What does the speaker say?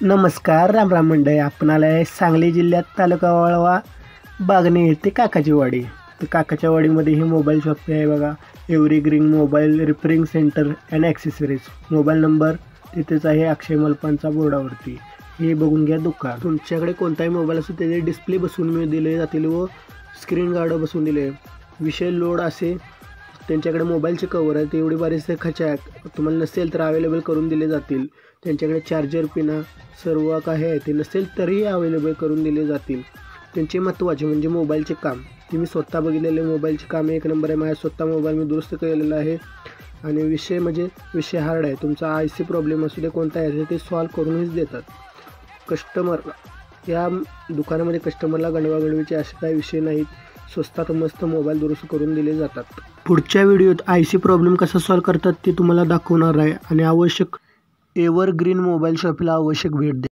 नमस्कार, राम मंडळी. आपण आलं आहे सांगली जिल्ह्यात तालुका वाळवा बागणे येथे काकाची वाडी. तर काकाच्या वाडीमध्ये हे मोबाईल शॉप आहे बघा. Evergreen mobile repairing centre and accessories. Mobile number तिथेच आहे अक्षय मलपांचा बोर्डावरती. हे बघून घ्या दुकान. तुमच्याकडे कोणताही मोबाईल असो त्याचे डिस्प्ले बसवून दिले जातील व स्क्रीन गार्ड बसवून दिले. विषय लोड असे त्यांच्याकडे मोबाईलचे कवर आहेत, एवढी बरेचसे खचा तुम्हाला नसेल तर अवेलेबल करून दिले जातील. त्यांच्याकडे चार्जर पिना सर्व काही आहे, ते नसेल तरीही अवेलेबल करून दिले जातील. त्यांचे महत्त्वाचे म्हणजे मोबाईलचे काम. ते मी स्वतः बघितलेले मोबाईलचे काम एक नंबर आहे. माझ्या स्वतः मोबाईल मी दुरुस्त केलेला आहे. आणि विषय हार्ड आहे. तुमचा IC प्रॉब्लेम असू दे कोणता आहे ते सॉल्व करूनच देतात. कस्टमरला या दुकानामध्ये कस्टमरला गणवागणवीचे असे काही विषय नाहीत. स्वस्तात मस्त मोबाईल दुरुस्त करून दिले जातात. पुढच्या व्हिडिओत IC प्रॉब्लेम कसा सॉल्व करतात ते तुम्हाला दाखवणार आहे. आणि आवश्यक एव्हरग्रीन मोबाईल शॉपला आवश्यक भेट द्या.